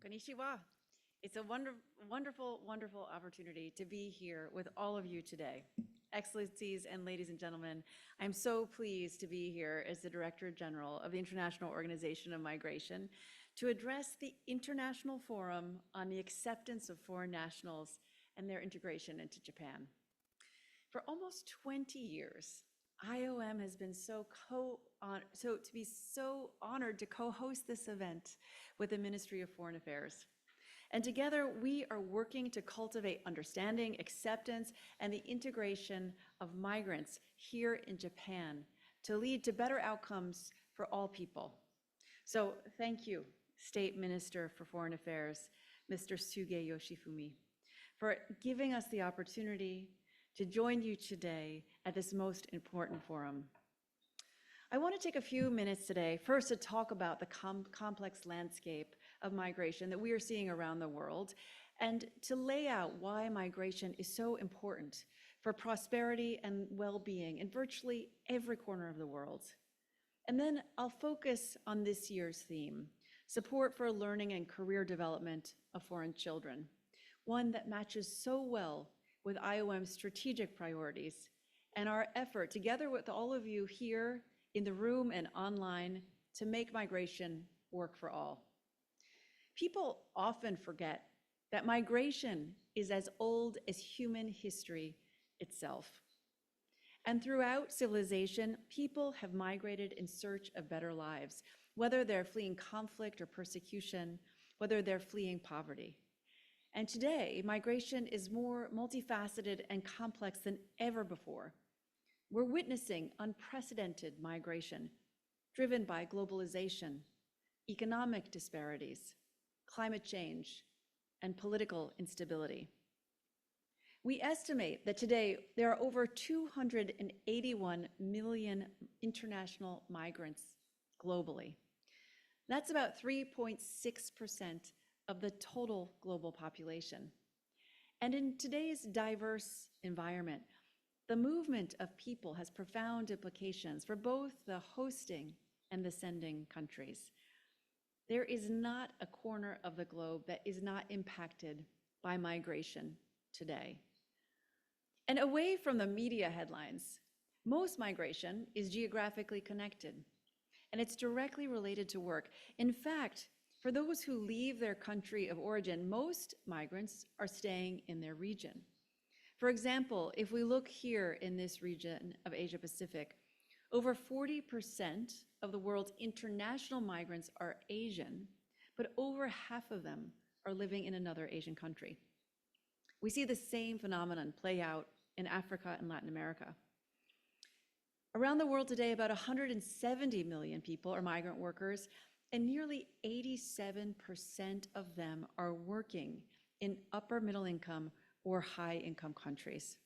Konnichiwa. It's a wonderful, wonderful opportunity to be here with all of you today. Excellencies and ladies and gentlemen, I'm so pleased to be here as the Director General of the International Organization of Migration to address the International Forum on the Acceptance of Foreign Nationals and their integration into Japan. For almost 20 years, IOM has been so honored to co-host this event with the Ministry of Foreign Affairs. And together we are working to cultivate understanding, acceptance, and the integration of migrants here in Japan to lead to better outcomes for all people. So thank you, State Minister for Foreign Affairs, Mr. Suge Yoshifumi, for giving us the opportunity to join you today at this most important forum. I want to take a few minutes today, first to talk about the complex landscape of migration that we are seeing around the world, and to lay out why migration is so important for prosperity and well-being in virtually every corner of the world. And then I'll focus on this year's theme, support for learning and career development of foreign children, one that matches so well with IOM's strategic priorities and our effort, together with all of you here in the room and online, to make migration work for all. People often forget that migration is as old as human history itself. And throughout civilization, people have migrated in search of better lives, whether they're fleeing conflict or persecution, whether they're fleeing poverty. And today, migration is more multifaceted and complex than ever before. We're witnessing unprecedented migration driven by globalization, economic disparities, climate change, and political instability. We estimate that today there are over 281 million international migrants globally. That's about 3.6% of the total global population. And in today's diverse environment, the movement of people has profound implications for both the hosting and the sending countries. There is not a corner of the globe that is not impacted by migration today. And away from the media headlines, most migration is geographically connected, and it's directly related to work. In fact, for those who leave their country of origin, most migrants are staying in their region. For example, if we look here in this region of Asia Pacific, over 40% of the world's international migrants are Asian, but over half of them are living in another Asian country. We see the same phenomenon play out in Africa and Latin America. Around the world today, about 170 million people are migrant workers, and nearly 87% of them are working in upper middle income or high income countries.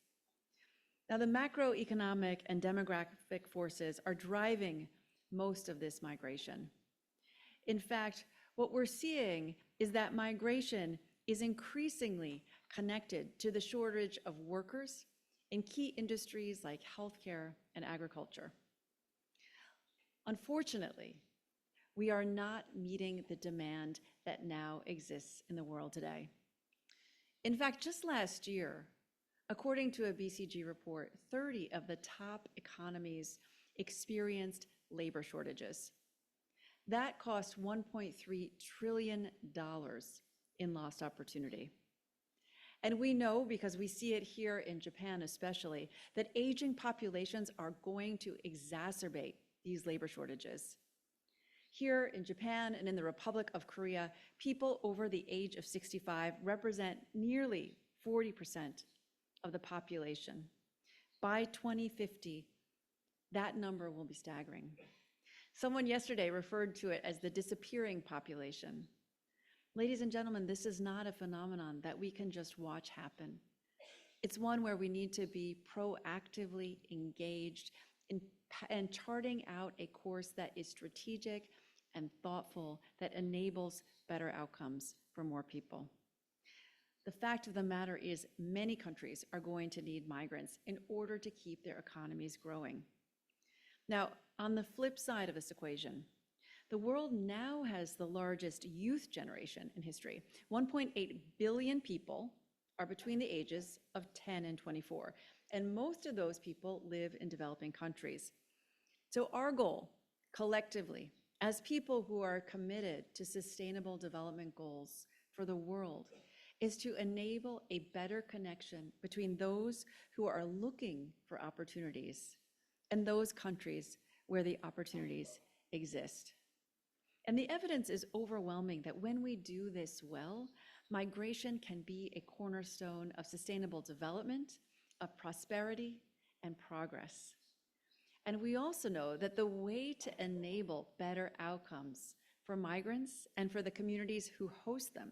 Now, the macroeconomic and demographic forces are driving most of this migration. In fact, what we're seeing is that migration is increasingly connected to the shortage of workers in key industries like healthcare and agriculture. Unfortunately, we are not meeting the demand that now exists in the world today. In fact, just last year, according to a BCG report, 30 of the top economies experienced labor shortages. That cost $1.3 trillion in lost opportunity. And we know, because we see it here in Japan especially, that aging populations are going to exacerbate these labor shortages. Here in Japan and in the Republic of Korea, people over the age of 65 represent nearly 40% of the population. By 2050, that number will be staggering. Someone yesterday referred to it as the disappearing population. Ladies and gentlemen, this is not a phenomenon that we can just watch happen. It's one where we need to be proactively engaged in charting out a course that is strategic and thoughtful, that enables better outcomes for more people. The fact of the matter is, many countries are going to need migrants in order to keep their economies growing. Now, on the flip side of this equation, The world now has the largest youth generation in history. 1.8 billion people are between the ages of 10 and 24, and most of those people live in developing countries. So our goal, collectively, as people who are committed to sustainable development goals for the world, is to enable a better connection between those who are looking for opportunities and those countries where the opportunities exist. And the evidence is overwhelming that when we do this well, migration can be a cornerstone of sustainable development, of prosperity, and progress. And we also know that the way to enable better outcomes for migrants and for the communities who host them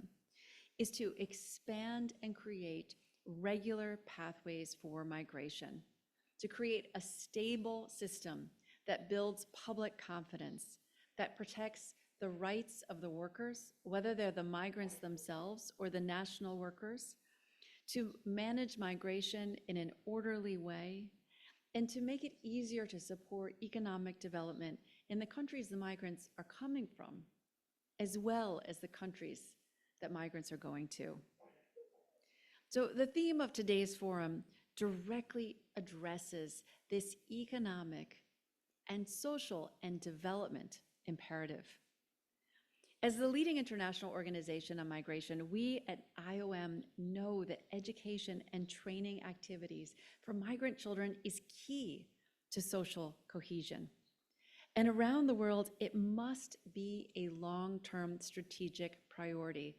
is to expand and create regular pathways for migration, to create a stable system that builds public confidence, that protects the rights of the workers, whether they're the migrants themselves or the national workers, to manage migration in an orderly way, and to make it easier to support economic development in the countries the migrants are coming from, as well as the countries that migrants are going to. So the theme of today's forum directly addresses this economic and social and development imperative. As the leading international organization on migration, we at IOM know that education and training activities for migrant children is key to social cohesion. And around the world, it must be a long-term strategic priority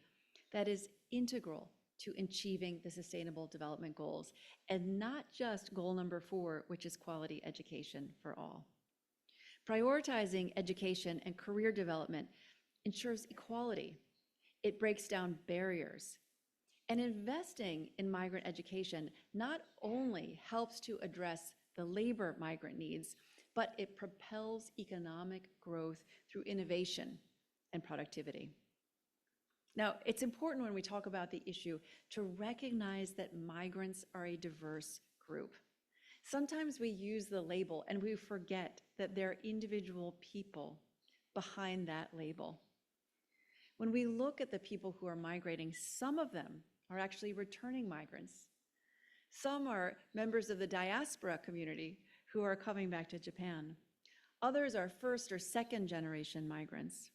that is integral to achieving the Sustainable Development Goals, and not just goal number 4, which is quality education for all. Prioritizing education and career development ensures equality. It breaks down barriers. And investing in migrant education not only helps to address the labor migrant needs, but it propels economic growth through innovation and productivity. Now, it's important when we talk about the issue to recognize that migrants are a diverse group. Sometimes we use the label and we forget that there are individual people behind that label. When we look at the people who are migrating, some of them are actually returning migrants. Some are members of the diaspora community who are coming back to Japan. Others are first or second generation migrants.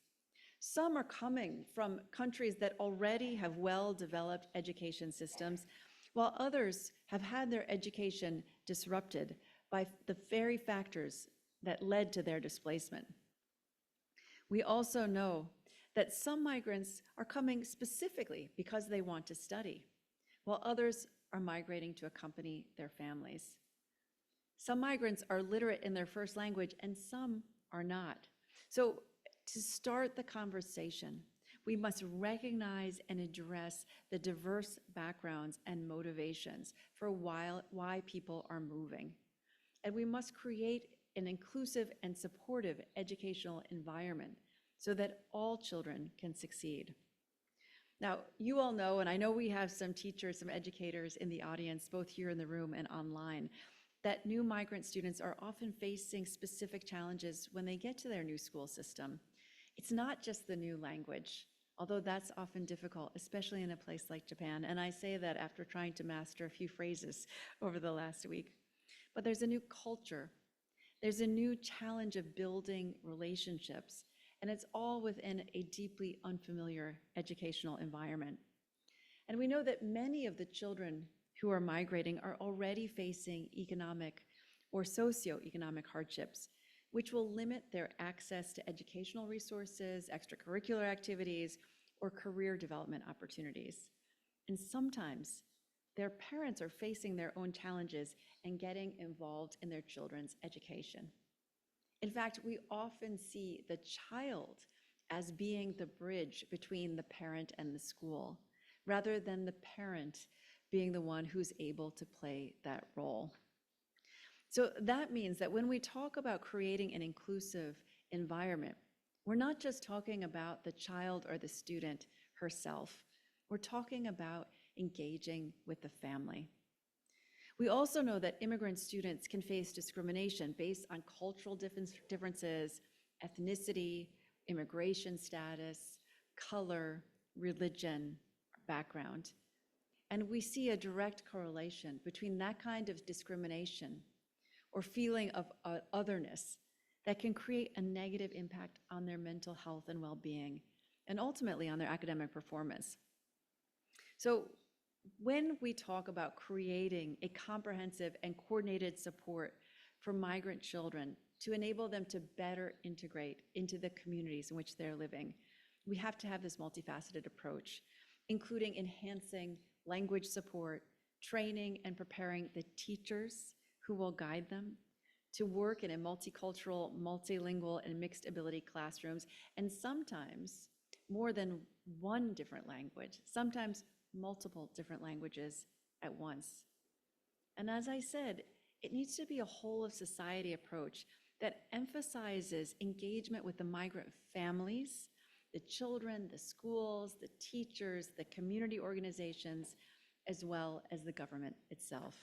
Some are coming from countries that already have well-developed education systems, while others have had their education disrupted by the very factors that led to their displacement. We also know that some migrants are coming specifically because they want to study, while others are migrating to accompany their families. Some migrants are literate in their first language and some are not. So to start the conversation, we must recognize and address the diverse backgrounds and motivations for why people are moving. And we must create an inclusive and supportive educational environment so that all children can succeed. Now, you all know, and I know we have some teachers, some educators in the audience, both here in the room and online, that new migrant students are often facing specific challenges when they get to their new school system. It's not just the new language, although that's often difficult, especially in a place like Japan. And I say that after trying to master a few phrases over the last week. But there's a new culture. There's a new challenge of building relationships. And it's all within a deeply unfamiliar educational environment. And we know that many of the children who are migrating are already facing economic or socioeconomic hardships, which will limit their access to educational resources, extracurricular activities, or career development opportunities. And sometimes their parents are facing their own challenges and getting involved in their children's education. In fact, we often see the child as being the bridge between the parent and the school, rather than the parent being the one who's able to play that role. So that means that when we talk about creating an inclusive environment, we're not just talking about the child or the student herself. We're talking about engaging with the family. We also know that immigrant students can face discrimination based on cultural differences, ethnicity, immigration status, color, religion, background. And we see a direct correlation between that kind of discrimination or feeling of otherness that can create a negative impact on their mental health and well-being, and ultimately on their academic performance. So when we talk about creating a comprehensive and coordinated support for migrant children to enable them to better integrate into the communities in which they're living, we have to have this multifaceted approach, including enhancing language support, training and preparing the teachers who will guide them to work in a multicultural, multilingual, and mixed ability classrooms, and sometimes more than one different language, sometimes multiple different languages at once. And as I said, it needs to be a whole of society approach that emphasizes engagement with the migrant families, the children, the schools, the teachers, the community organizations, as well as the government itself.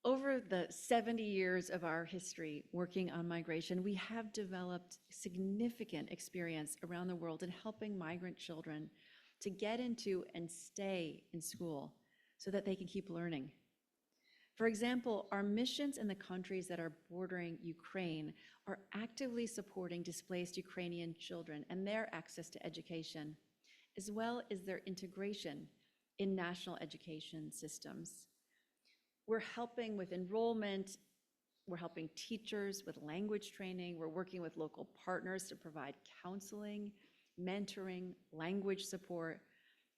Over the 70 years of our history working on migration, we have developed significant experience around the world in helping migrant children to get into and stay in school so that they can keep learning. For example, our missions in the countries that are bordering Ukraine are actively supporting displaced Ukrainian children and their access to education, as well as their integration in national education systems. We're helping with enrollment, we're helping teachers with language training, we're working with local partners to provide counseling, mentoring, language support,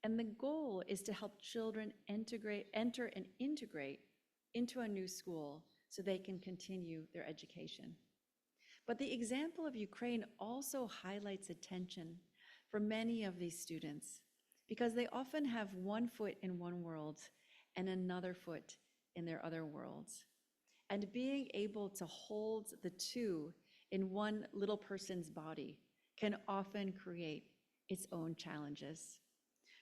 and the goal is to help children enter and integrate into a new school so they can continue their education. But the example of Ukraine also highlights attention for many of these students because they often have one foot in one world and another foot in their other worlds. And being able to hold the two in one little person's body can often create its own challenges.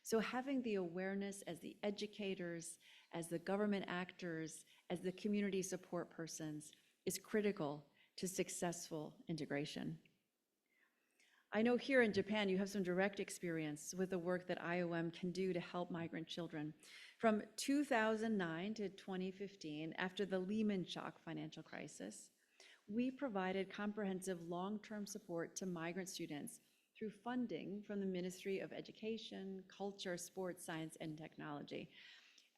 So having the awareness as the educators, as the government actors, as the community support persons is critical to successful integration. I know here in Japan, you have some direct experience with the work that IOM can do to help migrant children. From 2009 to 2015, after the Lehman shock financial crisis, we provided comprehensive long-term support to migrant students through funding from the Ministry of Education, Culture, Sports, Science, and Technology.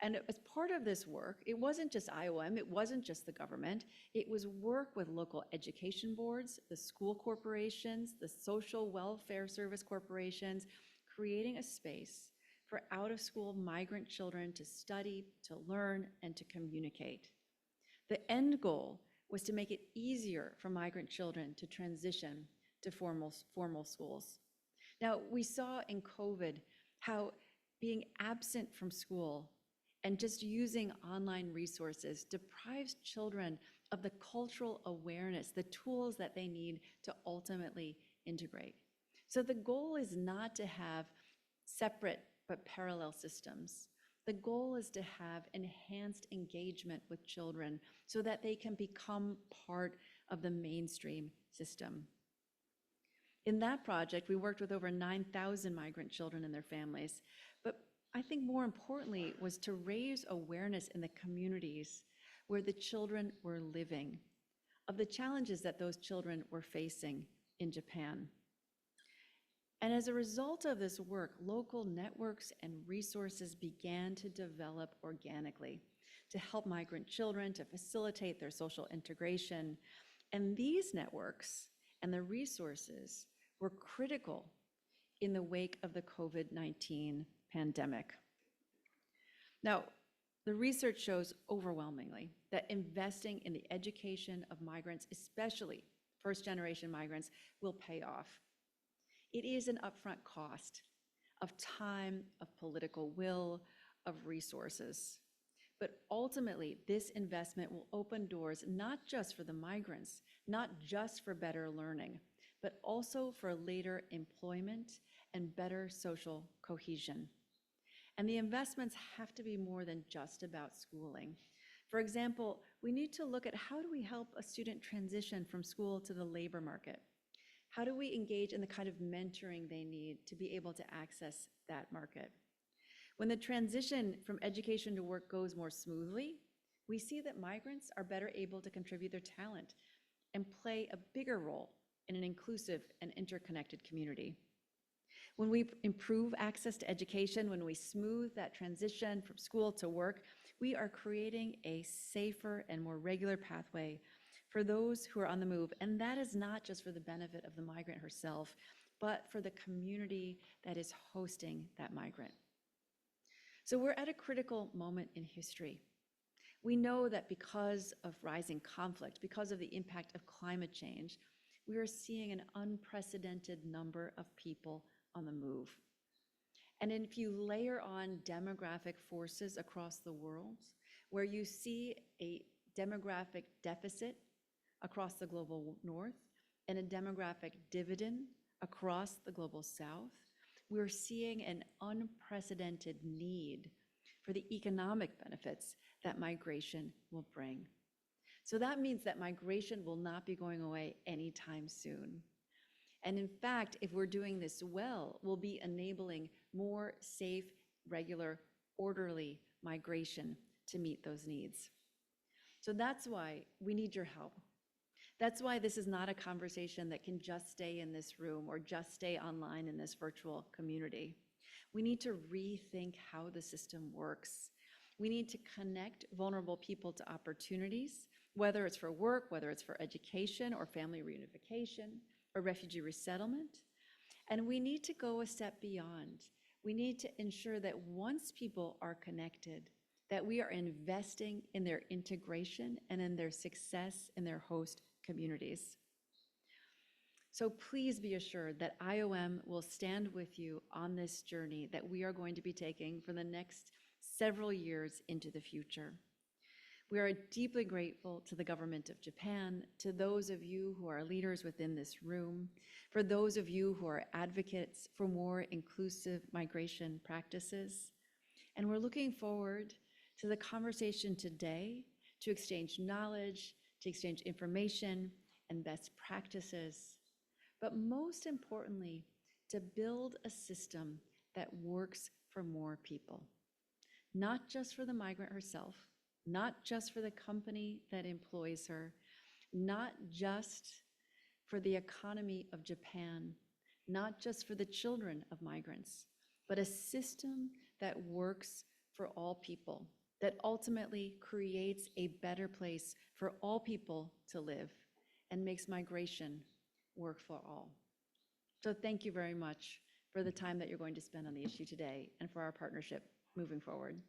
And as part of this work, it wasn't just IOM, it wasn't just the government, it was work with local education boards, the school corporations, the social welfare service corporations, creating a space for out-of-school migrant children to study, to learn, and to communicate. The end goal was to make it easier for migrant children to transition to formal schools. Now, we saw in COVID how being absent from school and just using online resources deprives children of the cultural awareness, the tools that they need to ultimately integrate. So the goal is not to have separate but parallel systems. The goal is to have enhanced engagement with children so that they can become part of the mainstream system. In that project, we worked with over 9,000 migrant children and their families, but I think more importantly was to raise awareness in the communities where the children were living, of the challenges that those children were facing in Japan. And as a result of this work, local networks and resources began to develop organically to help migrant children, to facilitate their social integration. And these networks and the resources were critical in the wake of the COVID-19 pandemic. Now, the research shows overwhelmingly that investing in the education of migrants, especially first-generation migrants, will pay off. It is an upfront cost of time, of political will, of resources. But ultimately, this investment will open doors not just for the migrants, not just for better learning, but also for later employment and better social cohesion. And the investments have to be more than just about schooling. For example, we need to look at how do we help a student transition from school to the labor market? How do we engage in the kind of mentoring they need to be able to access that market? When the transition from education to work goes more smoothly, we see that migrants are better able to contribute their talent and play a bigger role in an inclusive and interconnected community. When we improve access to education, when we smooth that transition from school to work, we are creating a safer and more regular pathway for those who are on the move. And that is not just for the benefit of the migrant herself, but for the community that is hosting that migrant. So we're at a critical moment in history. We know that because of rising conflict, because of the impact of climate change, we are seeing an unprecedented number of people on the move. And if you layer on demographic forces across the world, where you see a demographic deficit across the global north and a demographic dividend across the global south, we're seeing an unprecedented need for the economic benefits that migration will bring. So that means that migration will not be going away anytime soon. And in fact, if we're doing this well, we'll be enabling more safe, regular, orderly migration to meet those needs. So that's why we need your help. That's why this is not a conversation that can just stay in this room or just stay online in this virtual community. We need to rethink how the system works. We need to connect vulnerable people to opportunities, whether it's for work, whether it's for education or family reunification or refugee resettlement. And we need to go a step beyond. We need to ensure that once people are connected, that we are investing in their integration and in their success in their host communities. So please be assured that IOM will stand with you on this journey that we are going to be taking for the next several years into the future. We are deeply grateful to the government of Japan, to those of you who are leaders within this room, for those of you who are advocates for more inclusive migration practices. And we're looking forward to the conversation today to exchange knowledge, to exchange information and best practices, but most importantly, to build a system that works for more people, not just for the migrant herself, not just for the company that employs her, not just for the economy of Japan, not just for the children of migrants, but a system that works for all people, that ultimately creates a better place for all people to live and makes migration work for all. So thank you very much for the time that you're going to spend on the issue today and for our partnership moving forward.